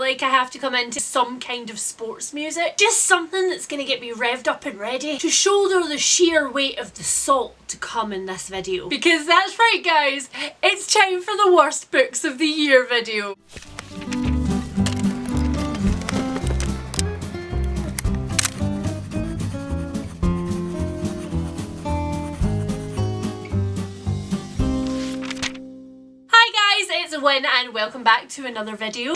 like I have to come into some kind of sports music. Just something that's going to get me revved up and ready to shoulder the sheer weight of the salt to come in this video. Because that's right guys, it's time for the worst books of the year video. It's Win and welcome back to another video.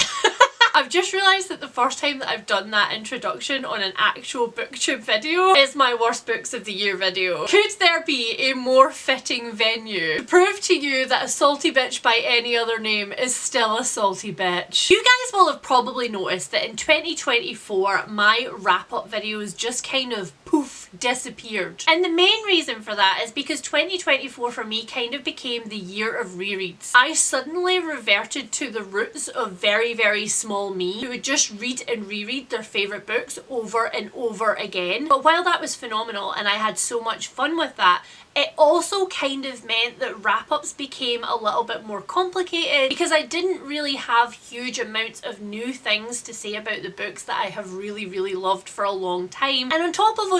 I've just realised that the first time that I've done that introduction on an actual booktube video is my worst books of the year video. Could there be a more fitting venue to prove to you that a salty bitch by any other name is still a salty bitch? You guys will have probably noticed that in 2024 my wrap-up videos just kind of poof disappeared. And the main reason for that is because 2024 for me kind of became the year of rereads. I suddenly reverted to the roots of very small me who would just read and reread their favourite books over and over again. But while that was phenomenal and I had so much fun with that, it also kind of meant that wrap-ups became a little bit more complicated because I didn't really have huge amounts of new things to say about the books that I have really loved for a long time. And on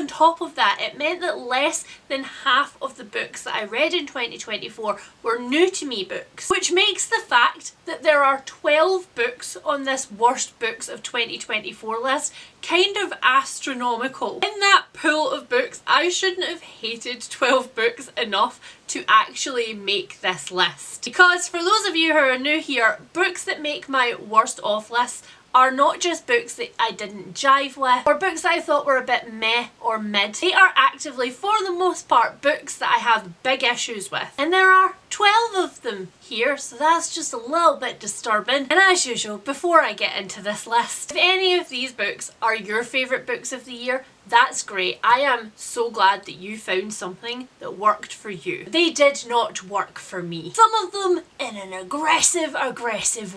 top of that, it meant that less than half of the books that I read in 2024 were new to me books, which makes the fact that there are 12 books on this worst books of 2024 list kind of astronomical. In that pool of books, I shouldn't have hated 12 books enough to actually make this list. Because for those of you who are new here, books that make my worst off list are not just books that I didn't jive with or books that I thought were a bit meh or mid. They are actively, for the most part, books that I have big issues with. And there are 12 of them here, so that's just a little bit disturbing. And as usual, before I get into this list, if any of these books are your favourite books of the year, that's great. I am so glad that you found something that worked for you. They did not work for me. Some of them in an aggressive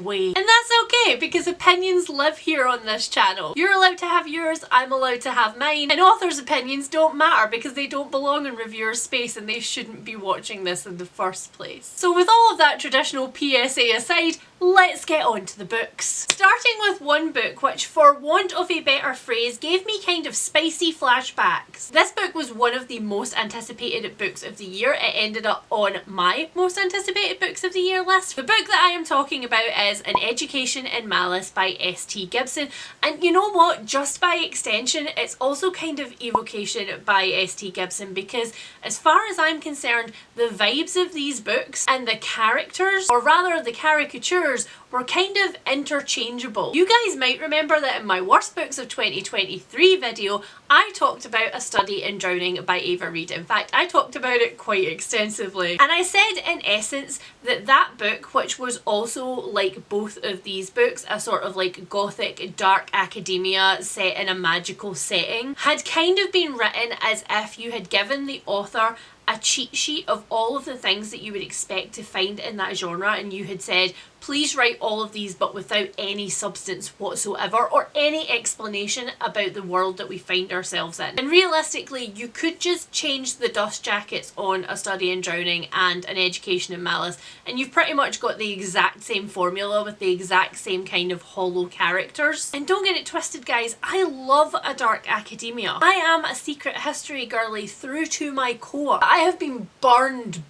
way. And that's okay because opinions live here on this channel. You're allowed to have yours, I'm allowed to have mine. And authors' opinions don't matter because they don't belong in reviewers' space and they shouldn't be watching this in the first place. So with all of that traditional PSA aside, let's get on to the books. Starting with one book which, for want of a better phrase, gave me kind of spicy flashbacks. This book was one of the most anticipated books of the year. It ended up on my most anticipated books of the year list. The book that I am talking about is An Education in Malice by S.T. Gibson. And you know what? Just by extension, it's also kind of Evocation by S.T. Gibson because as far as I'm concerned, the vibes of these books and the characters, or rather the caricatures, were kind of interchangeable. You guys might remember that in my worst books of 2023 video, I talked about A Study in Drowning by Ava Reid. In fact, I talked about it quite extensively. And I said in essence that that book, which was also like both of these books, a sort of like gothic dark academia set in a magical setting, had kind of been written as if you had given the author a cheat sheet of all of the things that you would expect to find in that genre and you had said, please write all of these but without any substance whatsoever or any explanation about the world that we find ourselves in. And realistically, you could just change the dust jackets on A Study in Drowning and An Education in Malice and you've pretty much got the exact same formula with the exact same kind of hollow characters. And don't get it twisted guys, I love a dark academia. I am a secret history girly through to my core. I have been burned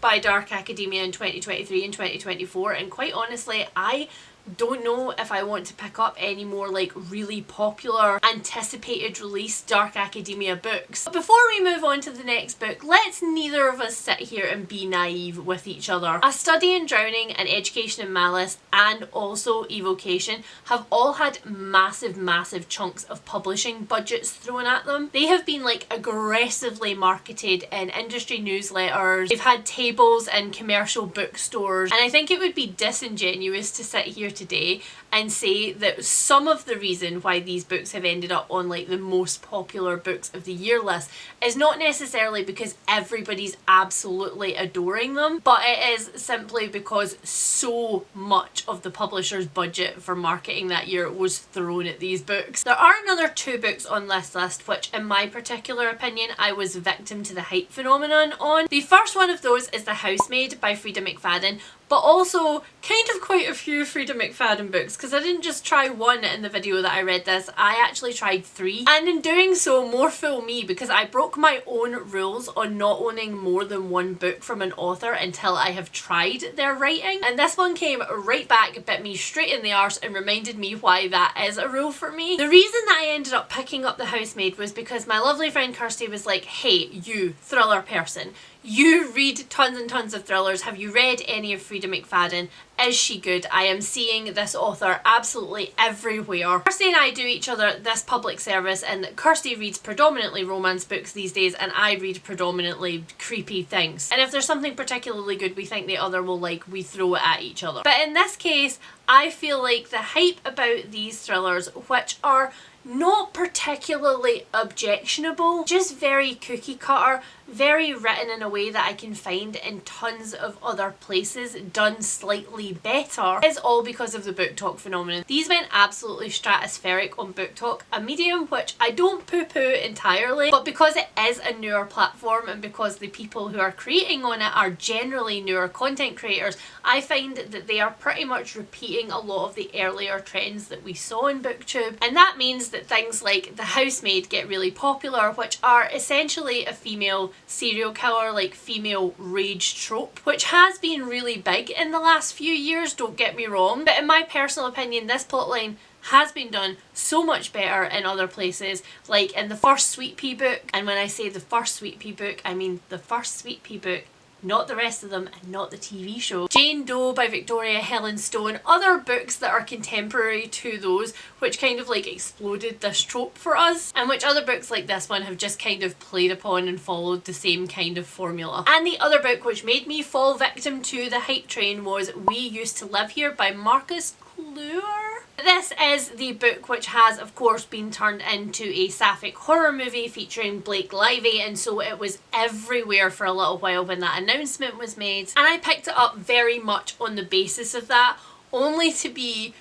by dark academia in 2023 and 2024 and quite honestly I don't know if I want to pick up any more like really popular anticipated release dark academia books. But before we move on to the next book, let's neither of us sit here and be naive with each other. A Study in Drowning, An Education in Malice and also Evocation have all had massive chunks of publishing budgets thrown at them. They have been like aggressively marketed in industry newsletters. They've had tables in commercial bookstores and I think it would be disingenuous to sit here today and say that some of the reason why these books have ended up on like the most popular books of the year list is not necessarily because everybody's absolutely adoring them, but it is simply because so much of the publisher's budget for marketing that year was thrown at these books. There are another two books on this list which in my particular opinion I was victim to the hype phenomenon on. The first one of those is The Housemaid by Frida McFadden. but also kind of quite a few Frida McFadden books, because I didn't just try one in the video that I read this, I actually tried 3. And in doing so, more fool me, because I broke my own rules on not owning more than one book from an author until I have tried their writing. And this one came right back, bit me straight in the arse, and reminded me why that is a rule for me. The reason that I ended up picking up The Housemaid was because my lovely friend Kirsty was like, hey, you thriller person, you read tons and tons of thrillers. Have you read any of Frida McFadden? Is she good? I am seeing this author absolutely everywhere. Kirsty and I do each other this public service, and Kirsty reads predominantly romance books these days and I read predominantly creepy things. And if there's something particularly good we think the other will like, we throw it at each other. But in this case, I feel like the hype about these thrillers, which are not particularly objectionable, just very cookie cutter, very written in a way that I can find in tons of other places done slightly better, is all because of the book talk phenomenon. These went absolutely stratospheric on book talk, a medium which I don't poo-poo entirely, but because it is a newer platform and because the people who are creating on it are generally newer content creators, I find that they are pretty much repeating a lot of the earlier trends that we saw in booktube, and that means that things like The Housemaid get really popular, which are essentially a female serial killer, like female rage trope, which has been really big in the last few years, don't get me wrong, but in my personal opinion this plotline has been done so much better in other places, like in the first Sweet Pea book. And when I say the first Sweet Pea book, I mean the first Sweet Pea book, not the rest of them, and not the TV show. Jane Doe by Victoria Helen Stone, other books that are contemporary to those, which kind of like exploded this trope for us, and which other books like this one have just kind of played upon and followed the same kind of formula. And the other book which made me fall victim to the hype train was We Used to Live Here by Marcus Clure. This is the book which has of course been turned into a sapphic horror movie featuring Blake Lively, and so it was everywhere for a little while when that announcement was made, and I picked it up very much on the basis of that, only to be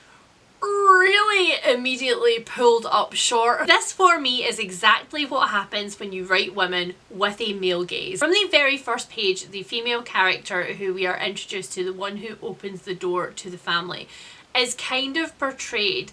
really immediately pulled up short. This for me is exactly what happens when you write women with a male gaze. From the very first page, the female character who we are introduced to, the one who opens the door to the family, is kind of portrayed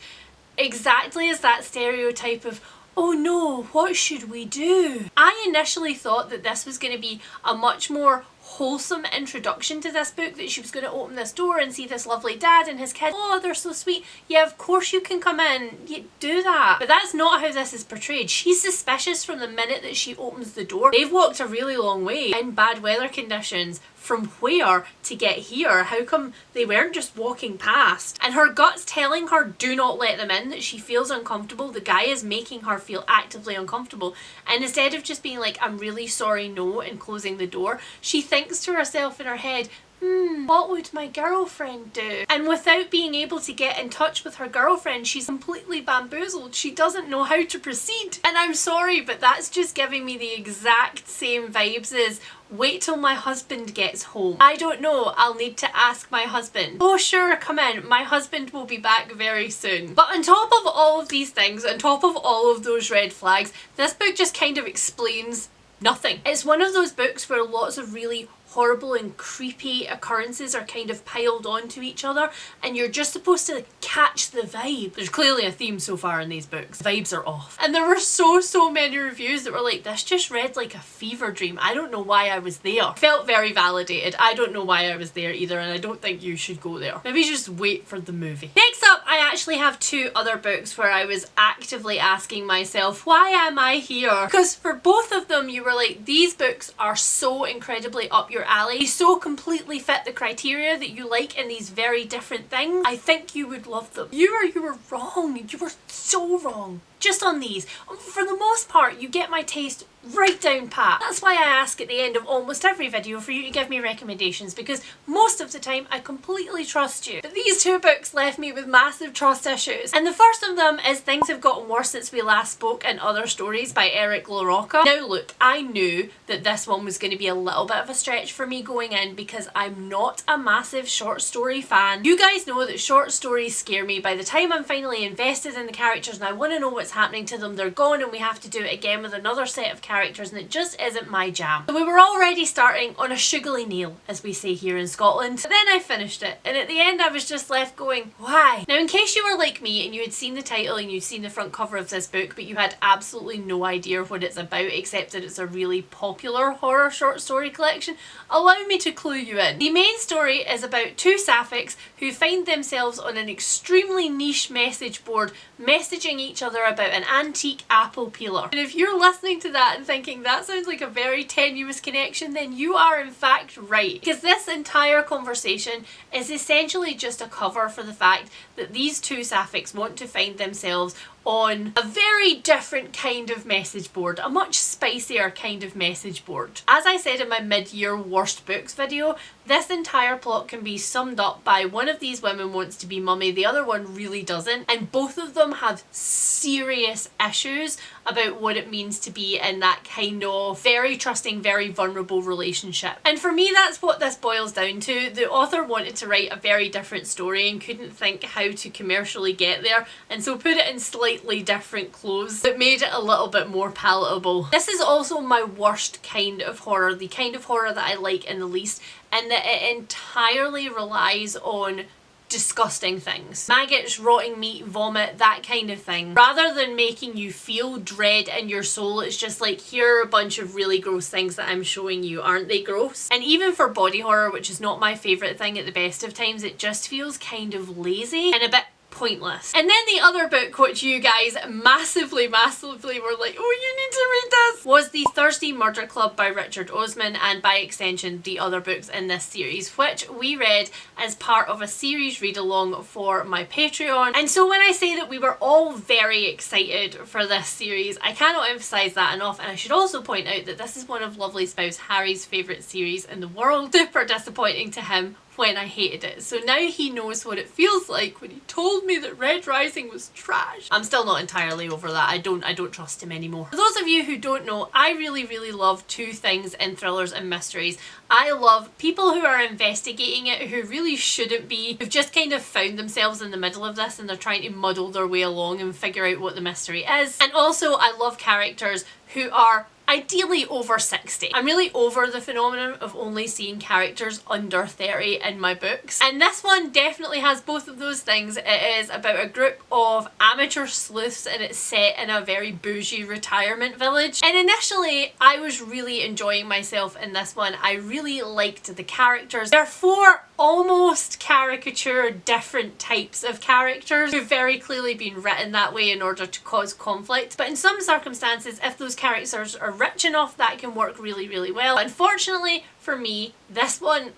exactly as that stereotype of, oh no, what should we do? I initially thought that this was going to be a much more wholesome introduction to this book, that she was going to open this door and see this lovely dad and his kid. Oh, they're so sweet. Yeah, of course you can come in. You do that. But that's not how this is portrayed. She's suspicious from the minute that she opens the door. They've walked a really long way in bad weather conditions. From where to get here? How come they weren't just walking past? And her gut's telling her do not let them in, that she feels uncomfortable. The guy is making her feel actively uncomfortable, and instead of just being like, I'm really sorry, no, and closing the door, she thinks to herself in her head, what would my girlfriend do? And without being able to get in touch with her girlfriend, she's completely bamboozled. She doesn't know how to proceed. And I'm sorry, but that's just giving me the exact same vibes as wait till my husband gets home. I don't know, I'll need to ask my husband. Oh sure, come in, my husband will be back very soon. But on top of all of these things, on top of all of those red flags, this book just kind of explains nothing. It's one of those books where lots of really horrible and creepy occurrences are kind of piled onto each other, and you're just supposed to catch the vibe. There's clearly a theme so far in these books. Vibes are off. And there were so many reviews that were like, this just read like a fever dream. I don't know why I was there. Felt very validated. I don't know why I was there either, and I don't think you should go there. Maybe just wait for the movie. Next up, I actually have 2 other books where I was actively asking myself, why am I here? Because for both of them you were like, these books are so incredibly up your alley. They so completely fit the criteria that you like in these very different things. I think you would love them. You were wrong. You were so wrong. Just on these. For the most part, you get my taste right down pat. That's why I ask at the end of almost every video for you to give me recommendations, because most of the time I completely trust you. But these 2 books left me with massive trust issues. And the first of them is Things Have Gotten Worse Since We Last Spoke and Other Stories by Eric LaRocca. Now look, I knew that this one was going to be a little bit of a stretch for me going in because I'm not a massive short story fan. You guys know that short stories scare me. By the time I'm finally invested in the characters and I want to know what's happening to them, they're gone, and we have to do it again with another set of characters, and it just isn't my jam. So we were already starting on a sugarly nail, as we say here in Scotland. But then I finished it, and at the end I was just left going, why? Now, in case you were like me and you had seen the title and you'd seen the front cover of this book, but you had absolutely no idea what it's about except that it's a really popular horror short story collection, allow me to clue you in. The main story is about two sapphics who find themselves on an extremely niche message board messaging each other about an antique apple peeler. And if you're listening to that and thinking that sounds like a very tenuous connection, then you are in fact right. Because this entire conversation is essentially just a cover for the fact that these two sapphics want to find themselves on a very different kind of message board, a much spicier kind of message board. As I said in my mid-year worst books video, this entire plot can be summed up by one of these women wants to be mummy, the other one really doesn't, and both of them have serious issues about what it means to be in that kind of very trusting, very vulnerable relationship. And for me, that's what this boils down to. The author wanted to write a very different story and couldn't think how to commercially get there, and so put it in slightly different clothes that made it a little bit more palatable. This is also my worst kind of horror, the kind of horror that I like in the least, and that it entirely relies on disgusting things. Maggots, rotting meat, vomit, that kind of thing. Rather than making you feel dread in your soul, it's just like, here are a bunch of really gross things that I'm showing you. Aren't they gross? And even for body horror, which is not my favourite thing at the best of times, it just feels kind of lazy and a bit pointless. And then the other book, which you guys massively were like, oh, you need to read this, was The Thursday Murder Club by Richard Osman, and by extension the other books in this series, which we read as part of a series read along for my Patreon. And so when I say that we were all very excited for this series, I cannot emphasize that enough. And I should also point out that this is one of lovely spouse Harry's favourite series in the world. Super disappointing to him when I hated it. So now he knows what it feels like when he told me that Red Rising was trash. I'm still not entirely over that. I don't trust him anymore. For those of you who don't know, I really love two things in thrillers and mysteries. I love people who are investigating it who really shouldn't be, who've just kind of found themselves in the middle of this and they're trying to muddle their way along and figure out what the mystery is. And also I love characters who are ideally over 60. I'm really over the phenomenon of only seeing characters under 30 in my books, and this one definitely has both of those things. It is about a group of amateur sleuths and it's set in a very bougie retirement village, and initially I was really enjoying myself in this one. I really liked the characters. There are four almost caricature different types of characters who've very clearly been written that way in order to cause conflict, but in some circumstances if those characters are rich enough that can work really well. Unfortunately for me, this one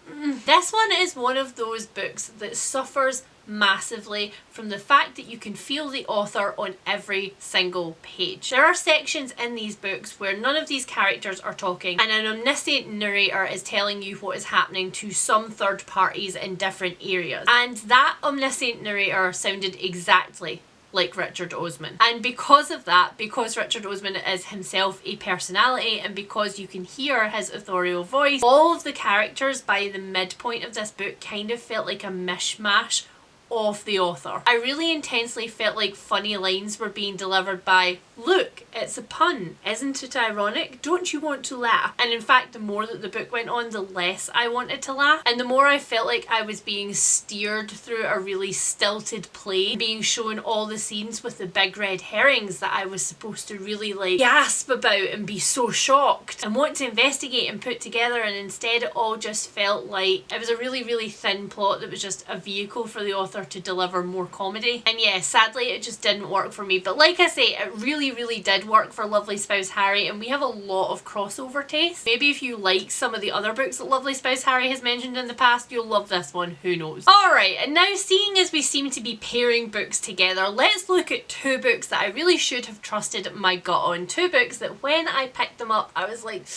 is one of those books that suffers massively from the fact that you can feel the author on every single page. There are sections in these books where none of these characters are talking and an omniscient narrator is telling you what is happening to some third parties in different areas, and that omniscient narrator sounded exactly like Richard Osman. And because of that, because Richard Osman is himself a personality and because you can hear his authorial voice, all of the characters by the midpoint of this book kind of felt like a mishmash of the author. I really intensely felt like funny lines were being delivered by, look, it's a pun, isn't it ironic? Don't you want to laugh? And in fact, the more that the book went on, the less I wanted to laugh, and the more I felt like I was being steered through a really stilted play, being shown all the scenes with the big red herrings that I was supposed to really like gasp about and be so shocked and want to investigate and put together, and instead it all just felt like it was a really thin plot that was just a vehicle for the author to deliver more comedy. And yeah, sadly it just didn't work for me, but like I say, it really did work for Lovely Spouse Harry, and we have a lot of crossover taste. Maybe if you like some of the other books that Lovely Spouse Harry has mentioned in the past, you'll love this one, who knows. Alright, and now seeing as we seem to be pairing books together, let's look at two books that I really should have trusted my gut on. Two books that when I picked them up I was like,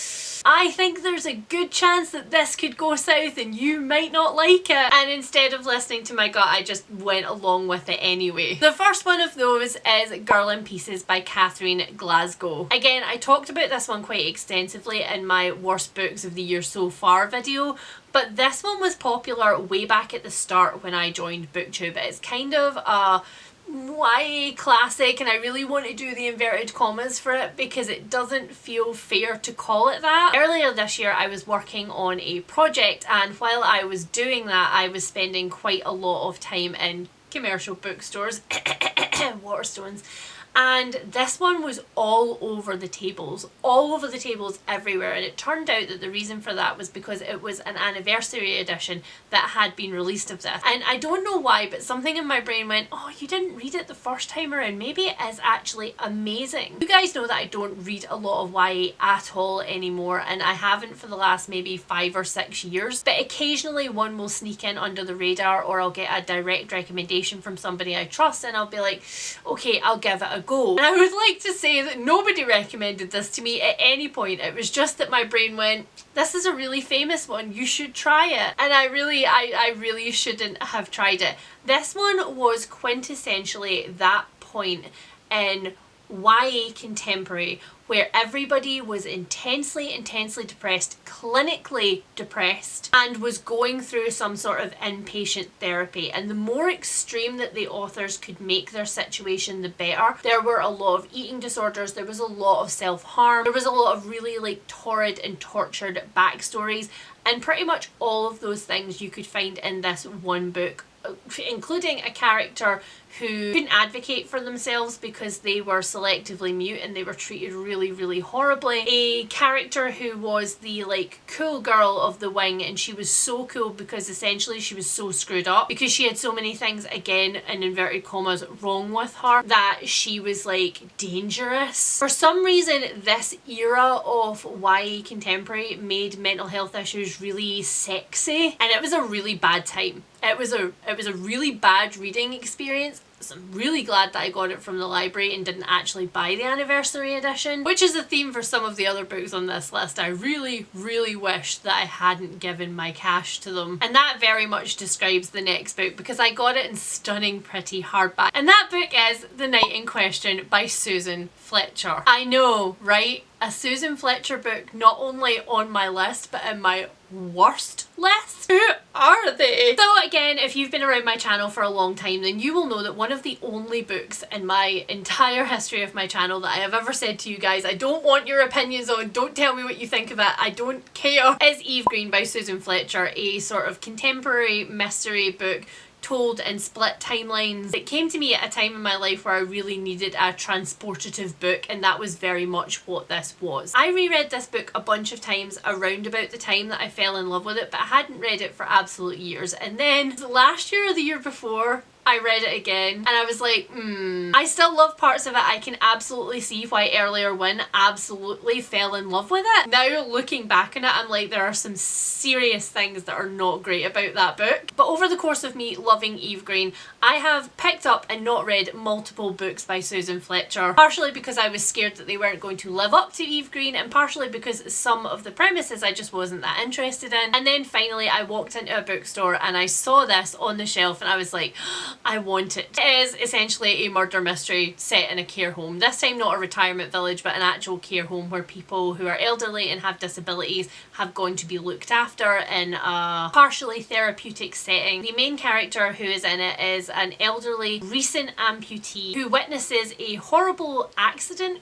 I think there's a good chance that this could go south and you might not like it, and instead of listening to my gut I just went along with it anyway. The first one of those is Girl in Pieces by Catherine Glasgow. Again, I talked about this one quite extensively in my worst books of the year so far video, but this one was popular way back at the start when I joined BookTube. It's kind of a YA classic, and I really want to do the inverted commas for it because it doesn't feel fair to call it that. Earlier this year I was working on a project, and while I was doing that I was spending quite a lot of time in commercial bookstores Waterstones, and this one was all over the tables everywhere, and it turned out that the reason for that was because it was an anniversary edition that had been released of this. And I don't know why, but something in my brain went, oh, you didn't read it the first time around, maybe it is actually amazing. You guys know that I don't read a lot of YA at all anymore, and I haven't for the last maybe 5 or 6 years, but occasionally one will sneak in under the radar, or I'll get a direct recommendation from somebody I trust and I'll be like, okay, I'll give it a go. And I would like to say that nobody recommended this to me at any point. It was just that my brain went, this is a really famous one, you should try it. And I really shouldn't have tried it. This one was quintessentially that point in YA contemporary where everybody was intensely depressed, clinically depressed, and was going through some sort of inpatient therapy. And the more extreme that the authors could make their situation, the better. There were a lot of eating disorders, there was a lot of self-harm, there was a lot of really like torrid and tortured backstories, and pretty much all of those things you could find in this one book, including a character who couldn't advocate for themselves because they were selectively mute and they were treated really horribly. A character who was the like cool girl of the wing, and she was so cool because essentially she was so screwed up because she had so many things, again in inverted commas, wrong with her, that she was like dangerous. For some reason this era of YA contemporary made mental health issues really sexy, and it was a really bad time. It was a really bad reading experience. So I'm really glad that I got it from the library and didn't actually buy the anniversary edition, which is a theme for some of the other books on this list. I really wish that I hadn't given my cash to them. And that very much describes the next book because I got it in stunning pretty hardback. And that book is The Night in Question by Susan Fletcher. I know, right? A Susan Fletcher book not only on my list but in my worst list. Who are they? So again, if you've been around my channel for a long time, then you will know that one of the only books in my entire history of my channel that I have ever said to you guys, I don't want your opinions on, don't tell me what you think of it, I don't care, is Eve Green by Susan Fletcher, a sort of contemporary mystery book told in split timelines. It came to me at a time in my life where I really needed a transportative book, and that was very much what this was. I reread this book a bunch of times around about the time that I fell in love with it, but I hadn't read it for absolute years. And then last year or the year before, I read it again and I was like, I still love parts of it. I can absolutely see why earlier Wynne absolutely fell in love with it. Now looking back on it, I'm like, there are some serious things that are not great about that book. But over the course of me loving Eve Green, I have picked up and not read multiple books by Susan Fletcher, partially because I was scared that they weren't going to live up to Eve Green, and partially because some of the premises I just wasn't that interested in. And then finally I walked into a bookstore and I saw this on the shelf and I was like, I want it. It is essentially a murder mystery set in a care home. This time not a retirement village, but an actual care home where people who are elderly and have disabilities have gone to be looked after in a partially therapeutic setting. The main character who is in it is an elderly recent amputee who witnesses a horrible accident,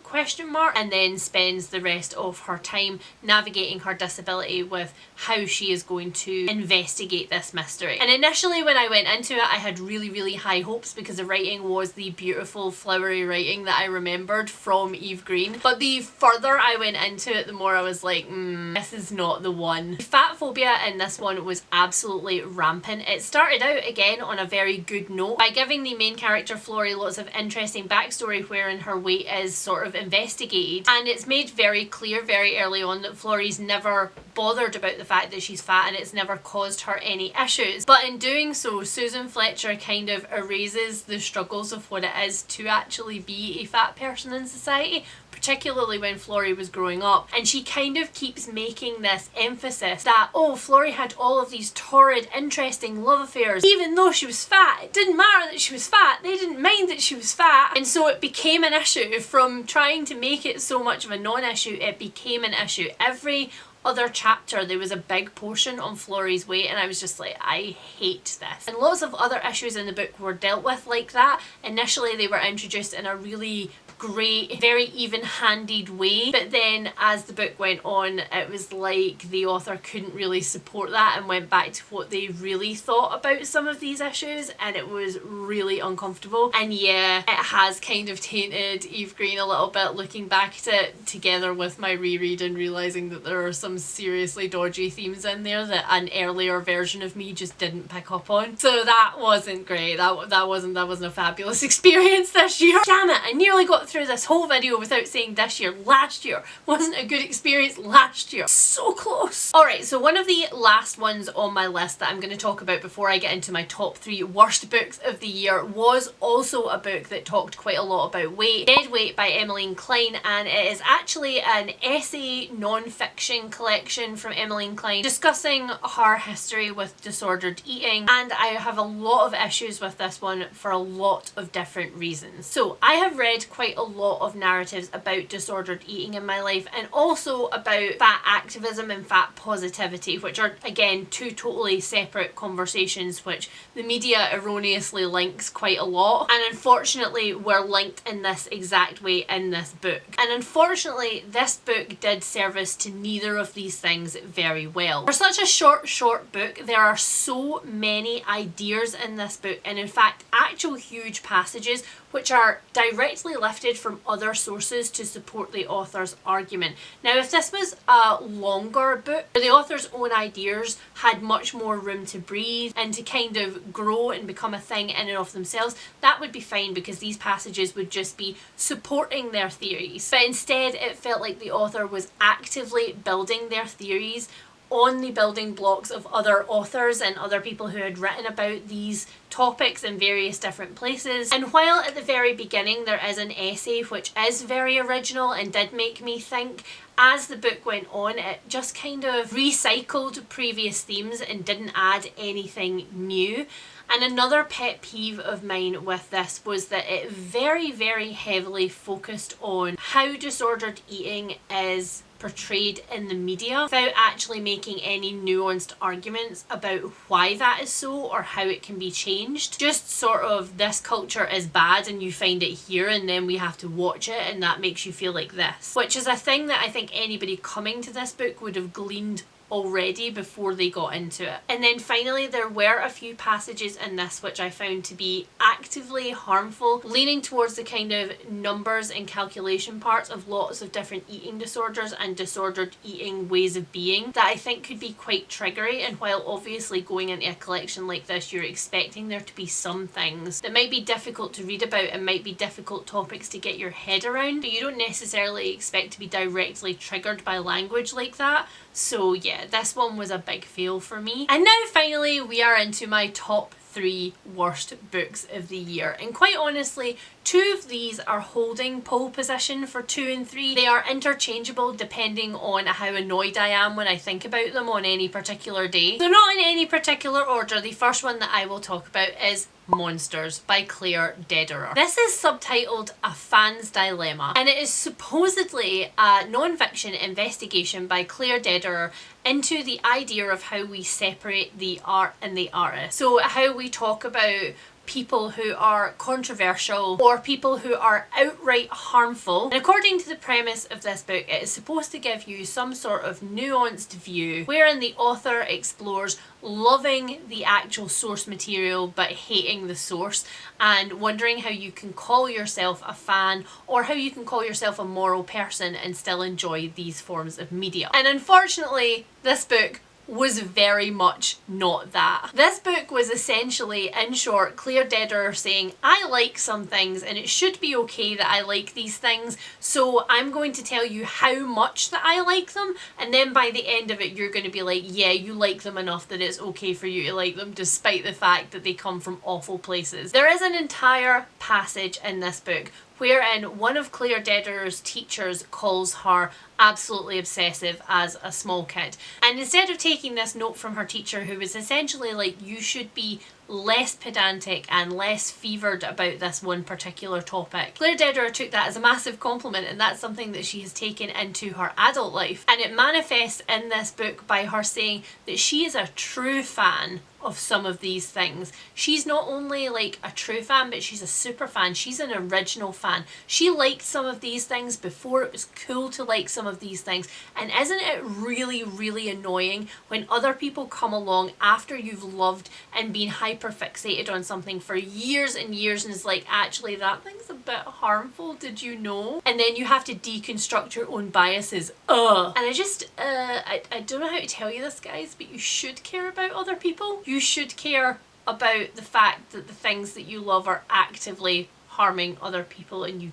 and then spends the rest of her time navigating her disability with how she is going to investigate this mystery. And initially when I went into it, I had really high hopes because the writing was the beautiful flowery writing that I remembered from Eve Green. But the further I went into it, the more I was like, this is not the one. The fat phobia in this one was absolutely rampant. It started out again on a very good note by giving the main character Florrie lots of interesting backstory wherein her weight is sort of investigated, and it's made very clear very early on that Florrie's never bothered about the fact that she's fat and it's never caused her any issues. But in doing so, Susan Fletcher kind of erases the struggles of what it is to actually be a fat person in society, particularly when Florrie was growing up. And she kind of keeps making this emphasis that, oh, Florrie had all of these torrid, interesting love affairs even though she was fat. It didn't matter that she was fat, they didn't mind that she was fat. And so it became an issue. From trying to make it so much of a non-issue, it became an issue. Every other chapter there was a big portion on Florrie's weight, and I was just like, I hate this. And lots of other issues in the book were dealt with like that. Initially they were introduced in a really great, very even-handed way, but then as the book went on, it was like the author couldn't really support that and went back to what they really thought about some of these issues, and it was really uncomfortable. And yeah, it has kind of tainted Eve Green a little bit, looking back at it together with my reread and realising that there are some seriously dodgy themes in there that an earlier version of me just didn't pick up on. So that wasn't great. That wasn't a fabulous experience this year. Damn it, I nearly got through this whole video without saying this year. Last year wasn't a good experience last year. So close. Alright, so one of the last ones on my list that I'm going to talk about before I get into my top 3 worst books of the year was also a book that talked quite a lot about weight. Dead Weight by Emmeline Klein, and it is actually an essay non-fiction collection from Emmeline Klein discussing her history with disordered eating, and I have a lot of issues with this one for a lot of different reasons. So I have read quite a lot of narratives about disordered eating in my life, and also about fat activism and fat positivity, which are again two totally separate conversations which the media erroneously links quite a lot, and unfortunately were linked in this exact way in this book. And unfortunately this book did service to neither of these things very well. For such a short book, there are so many ideas in this book, and in fact actual huge passages which are directly lifted from other sources to support the author's argument. Now if this was a longer book where the author's own ideas had much more room to breathe and to kind of grow and become a thing in and of themselves, that would be fine because these passages would just be supporting their theories. But instead it felt like the author was actively building their theories on the building blocks of other authors and other people who had written about these topics in various different places. And while at the very beginning there is an essay which is very original and did make me think, as the book went on it just kind of recycled previous themes and didn't add anything new. And another pet peeve of mine with this was that it very heavily focused on how disordered eating is portrayed in the media without actually making any nuanced arguments about why that is so or how it can be changed. Just sort of, this culture is bad and you find it here and then we have to watch it and that makes you feel like this. Which is a thing that I think anybody coming to this book would have gleaned already before they got into it. And then finally there were a few passages in this which I found to be actively harmful, leaning towards the kind of numbers and calculation parts of lots of different eating disorders and disordered eating ways of being that I think could be quite triggery. And while obviously going into a collection like this you're expecting there to be some things that might be difficult to read about and might be difficult topics to get your head around, but you don't necessarily expect to be directly triggered by language like that. So yeah, this one was a big fail for me. And now finally we are into my top 3 worst books of the year, and quite honestly 2 of these are holding pole position for 2 and 3. They are interchangeable depending on how annoyed I am when I think about them on any particular day. So not in any particular order, the first one that I will talk about is Monsters by Claire Dederer. This is subtitled A Fan's Dilemma, and it is supposedly a non-fiction investigation by Claire Dederer into the idea of how we separate the art and the artist. So how we talk about people who are controversial or people who are outright harmful. And according to the premise of this book, it is supposed to give you some sort of nuanced view wherein the author explores loving the actual source material but hating the source, and wondering how you can call yourself a fan or how you can call yourself a moral person and still enjoy these forms of media. And unfortunately this book was very much not that. This book was essentially, in short, Claire Dederer saying, I like some things and it should be okay that I like these things, so I'm going to tell you how much that I like them, and then by the end of it you're going to be like, yeah, you like them enough that it's okay for you to like them despite the fact that they come from awful places. There is an entire passage in this book wherein one of Claire Dederer's teachers calls her absolutely obsessive as a small kid. And instead of taking this note from her teacher, who was essentially like, you should be less pedantic and less fevered about this one particular topic. Claire Dederer took that as a massive compliment, and that's something that she has taken into her adult life. And it manifests in this book by her saying that she is a true fan of some of these things. She's not only like a true fan, but she's a super fan. She's an original fan. She liked some of these things before it was cool to like some of these things. And isn't it really, really annoying when other people come along after you've loved and been hyper fixated on something for years and years and is like, actually that thing's a bit harmful, did you know? And then you have to deconstruct your own biases. Ugh. And I don't know how to tell you this, guys, but you should care about other people. You should care about the fact that the things that you love are actively harming other people, and you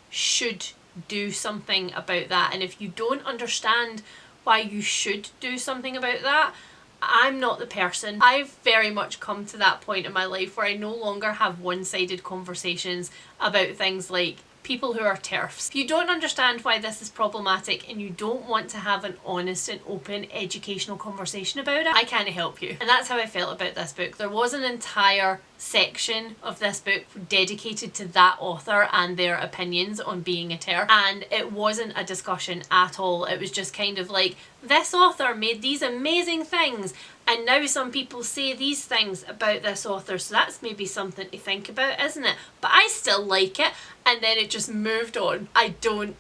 should do something about that. And if you don't understand why you should do something about that, I'm not the person. I've very much come to that point in my life where I no longer have one-sided conversations about things like people who are TERFs. If you don't understand why this is problematic and you don't want to have an honest and open educational conversation about it, I can't help you. And that's how I felt about this book. There was an entire section of this book dedicated to that author and their opinions on being a TERF, and it wasn't a discussion at all. It was just kind of like, this author made these amazing things and now some people say these things about this author, so that's maybe something to think about, isn't it? But I still like it. And then it just moved on. I don't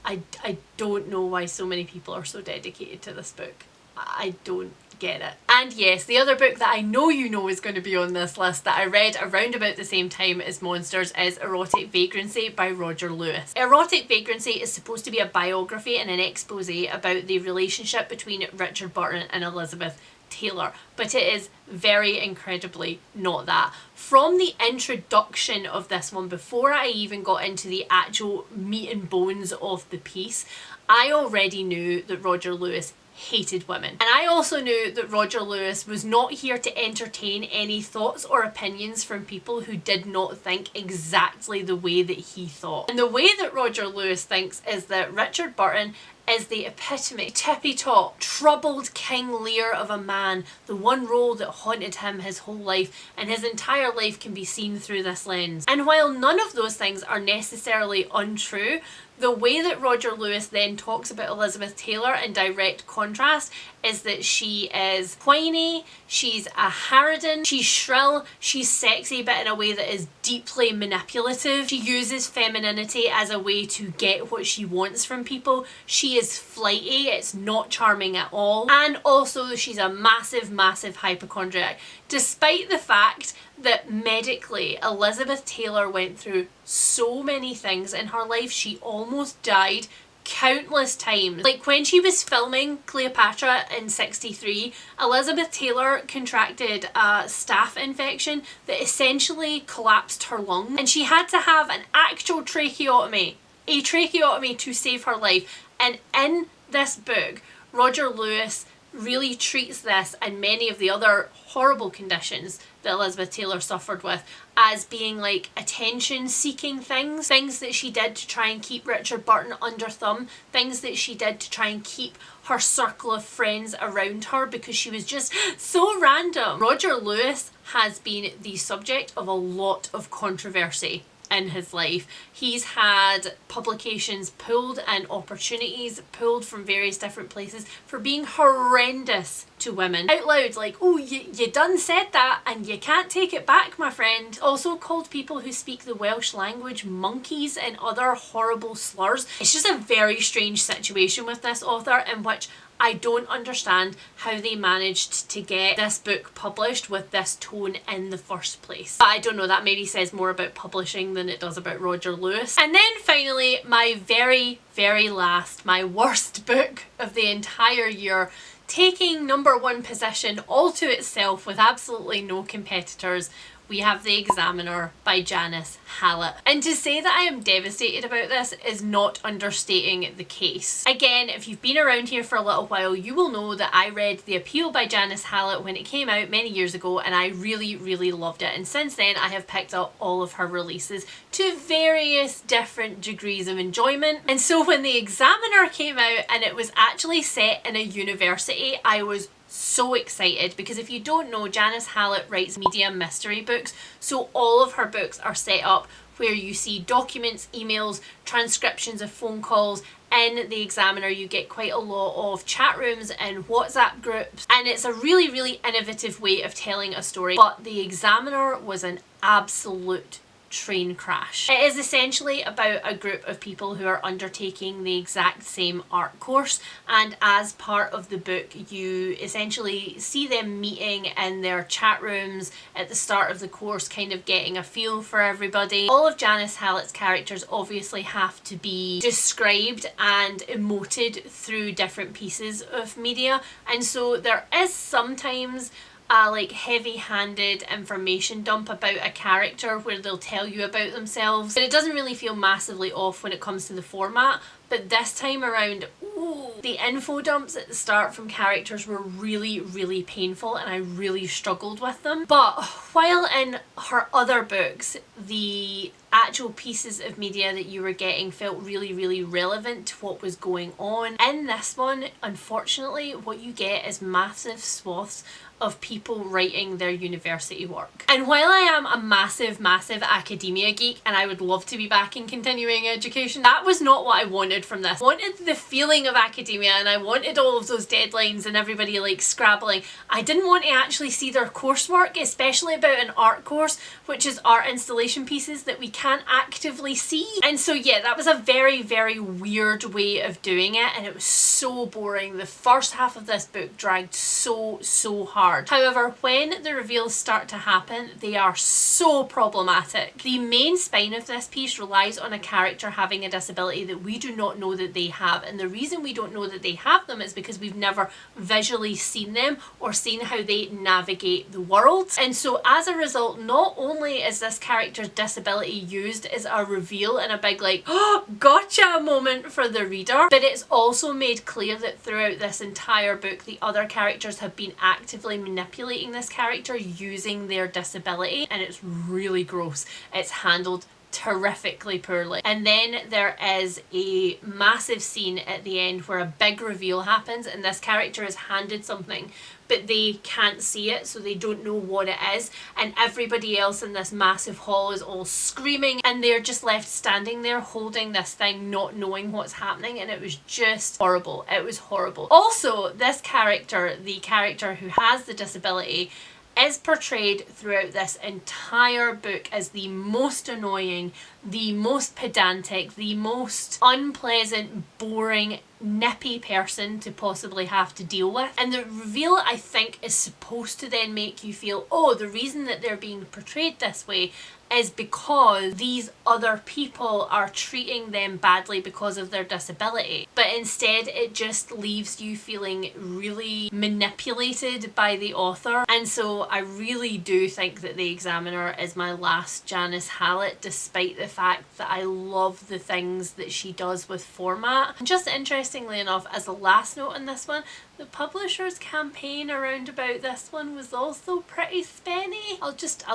know why so many people are so dedicated to this book. I don't get it. And yes, the other book that I know you know is going to be on this list that I read around about the same time as Monsters is Erotic Vagrancy by Roger Lewis. Erotic Vagrancy is supposed to be a biography and an expose about the relationship between Richard Burton and Elizabeth Taylor, but it is very incredibly not that. From the introduction of this one, before I even got into the actual meat and bones of the piece, I already knew that Roger Lewis hated women. And I also knew that Roger Lewis was not here to entertain any thoughts or opinions from people who did not think exactly the way that he thought. And the way that Roger Lewis thinks is that Richard Burton is the epitome, tippy-top, troubled King Lear of a man, the one role that haunted him his whole life, and his entire life can be seen through this lens. And while none of those things are necessarily untrue, the way that Roger Lewis then talks about Elizabeth Taylor in direct contrast is that she is whiny, she's a harridan, she's shrill, she's sexy, but in a way that is deeply manipulative. She uses femininity as a way to get what she wants from people. She is flighty, it's not charming at all. And also she's a massive, massive hypochondriac. Despite the fact that medically Elizabeth Taylor went through so many things in her life, she almost died countless times. Like when she was filming Cleopatra in '63, Elizabeth Taylor contracted a staph infection that essentially collapsed her lung, and she had to have an actual tracheotomy, to save her life. And in this book, Roger Lewis really treats this and many of the other horrible conditions that Elizabeth Taylor suffered with as being like attention seeking things that she did to try and keep Richard Burton under thumb, things that she did to try and keep her circle of friends around her because she was just so random. Roger Lewis has been the subject of a lot of controversy in his life. He's had publications pulled and opportunities pulled from various different places for being horrendous to women. Out loud, like, oh, you done said that and you can't take it back, my friend. Also called people who speak the Welsh language monkeys and other horrible slurs. It's just a very strange situation with this author in which I don't understand how they managed to get this book published with this tone in the first place. But I don't know, that maybe says more about publishing than it does about Roger Lewis. And then finally, my very, very last, my worst book of the entire year, taking #1 position all to itself with absolutely no competitors, we have The Examiner by Janice Hallett. And to say that I am devastated about this is not understating the case. Again, if you've been around here for a little while, you will know that I read The Appeal by Janice Hallett when it came out many years ago, and I really, really loved it. And since then, I have picked up all of her releases to various different degrees of enjoyment. And so when The Examiner came out and it was actually set in a university, I was so excited because if you don't know, Janice Hallett writes media mystery books, so all of her books are set up where you see documents, emails, transcriptions of phone calls. In The Examiner you get quite a lot of chat rooms and WhatsApp groups, and it's a really, really innovative way of telling a story. But The Examiner was an absolute train crash. It is essentially about a group of people who are undertaking the exact same art course, and as part of the book you essentially see them meeting in their chat rooms at the start of the course, kind of getting a feel for everybody. All of Janice Hallett's characters obviously have to be described and emoted through different pieces of media, and so there is sometimes a like heavy-handed information dump about a character where they'll tell you about themselves, but it doesn't really feel massively off when it comes to the format. But this time around, ooh, the info dumps at the start from characters were really, really painful, and I really struggled with them. But while in her other books the actual pieces of media that you were getting felt really, really relevant to what was going on, in this one unfortunately what you get is massive swaths of people writing their university work. And while I am a massive, massive academia geek and I would love to be back in continuing education, that was not what I wanted from this. I wanted the feeling of academia, and I wanted all of those deadlines and everybody like scrabbling. I didn't want to actually see their coursework, especially about an art course, which is art installation pieces that we can't actively see. And so yeah, that was a very, very weird way of doing it, and it was so boring. The first half of this book dragged so hard. However, when the reveals start to happen, they are so problematic. The main spine of this piece relies on a character having a disability that we do not know that they have, and the reason we don't know that they have them is because we've never visually seen them or seen how they navigate the world. And so as a result, not only is this character's disability used as a reveal and a big like, oh, gotcha moment for the reader, but it's also made clear that throughout this entire book the other characters have been actively manipulating this character using their disability, and it's really gross. It's handled terrifically poorly. And then there is a massive scene at the end where a big reveal happens, and this character is handed something but they can't see it, so they don't know what it is, and everybody else in this massive hall is all screaming and they're just left standing there holding this thing, not knowing what's happening, and it was just horrible. It was horrible. Also, this character, the character who has the disability, is portrayed throughout this entire book as the most annoying, the most pedantic, the most unpleasant, boring, nippy person to possibly have to deal with. And the reveal, I think, is supposed to then make you feel, oh, the reason that they're being portrayed this way is because these other people are treating them badly because of their disability. But instead it just leaves you feeling really manipulated by the author. And so I really do think that The Examiner is my last Janice Hallett, despite the fact that I love the things that she does with format. And just interestingly enough, as a last note on this one, the publisher's campaign around about this one was also pretty spenny. I'll just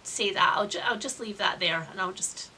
say that. I'll just leave that there, and I'll just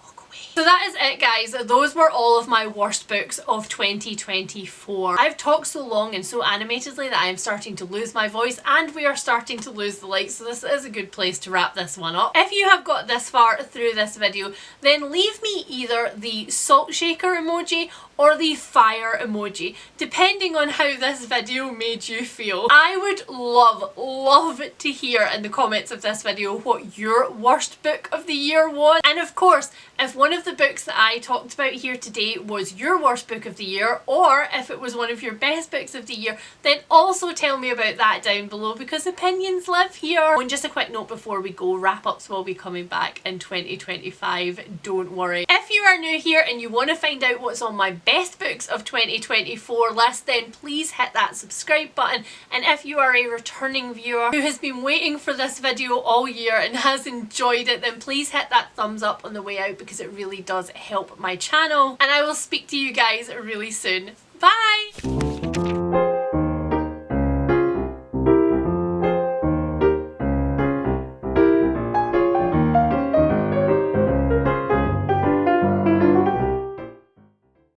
walk away. So that is it, guys. Those were all of my worst books of 2024. I've talked so long and so animatedly that I am starting to lose my voice, and we are starting to lose the light, so this is a good place to wrap this one up. If you have got this far through this video, then leave me either the salt shaker emoji or the fire emoji, depending on how this video made you feel. I would love to hear in the comments of this video what your worst book of the year was. And of course, if one of the books that I talked about here today was your worst book of the year, or if it was one of your best books of the year, then also tell me about that down below, because opinions live here. And just a quick note before we go, wrap-ups will be coming back in 2025, don't worry. If you are new here and you want to find out what's on my best books of 2024 list, then please hit that subscribe button. And if you are a returning viewer who has been waiting for this video all year and has enjoyed it, then please hit that thumbs up on the way out, because it really does help my channel. And I will speak to you guys really soon. Bye!